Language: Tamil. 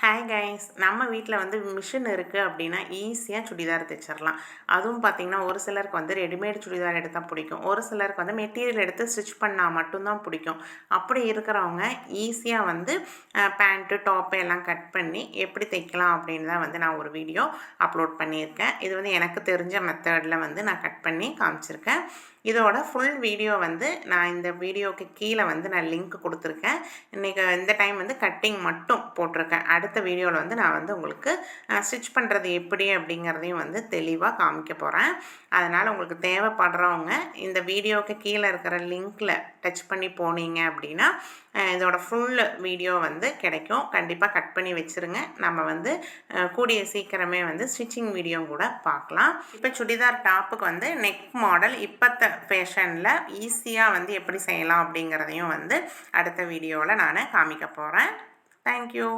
ஹாய் கைஸ், நம்ம வீட்டில் வந்து மிஷின் இருக்குது அப்படின்னா ஈஸியாக சுடிதார் தைச்சிடலாம். அதுவும் பார்த்திங்கன்னா ஒரு சிலருக்கு வந்து ரெடிமேட் சுடிதார் எடுத்தால் பிடிக்கும், ஒரு சிலருக்கு வந்து மெட்டீரியல் எடுத்து ஸ்டிச் பண்ணால் மட்டும்தான் பிடிக்கும். அப்படி இருக்கிறவங்க ஈஸியாக வந்து பேண்ட்டு டாப்பு எல்லாம் கட் பண்ணி எப்படி தைக்கலாம் அப்படின்னு தான் வந்து நான் ஒரு வீடியோ அப்லோட் பண்ணியிருக்கேன். இது வந்து எனக்கு தெரிஞ்ச மெத்தடில் வந்து நான் கட் பண்ணி காமிச்சிருக்கேன். இதோட ஃபுல் வீடியோ வந்து நான் இந்த வீடியோவுக்கு கீழே வந்து நான் லிங்க் கொடுத்துருக்கேன். இன்றைக்கி இந்த டைம் வந்து கட்டிங் மட்டும் போட்டிருக்கேன். அடுத்த வீடியோவில் வந்து நான் வந்து உங்களுக்கு ஸ்டிச் பண்ணுறது எப்படி அப்படிங்கிறதையும் வந்து தெளிவாக காமிக்க போகிறேன். அதனால் உங்களுக்கு தேவைப்படுறவங்க இந்த வீடியோவுக்கு கீழே இருக்கிற லிங்க்கில் டச் பண்ணி போனீங்க அப்படின்னா இதோட ஃபுல் வீடியோ வந்து கிடைக்கும். கண்டிப்பாக கட் பண்ணி வச்சுருங்க. நம்ம வந்து கூடிய சீக்கிரமே வந்து ஸ்டிச்சிங் வீடியோ கூட பார்க்கலாம். இப்போ சுடிதார் டாப்புக்கு வந்து நெக் மாடல் இப்போத்த ஃபேஷனில் ஈஸியாக வந்து எப்படி செய்யலாம் அப்படிங்கிறதையும் வந்து அடுத்த வீடியோவில் நான் காமிக்க போகிறேன். தேங்க்யூ.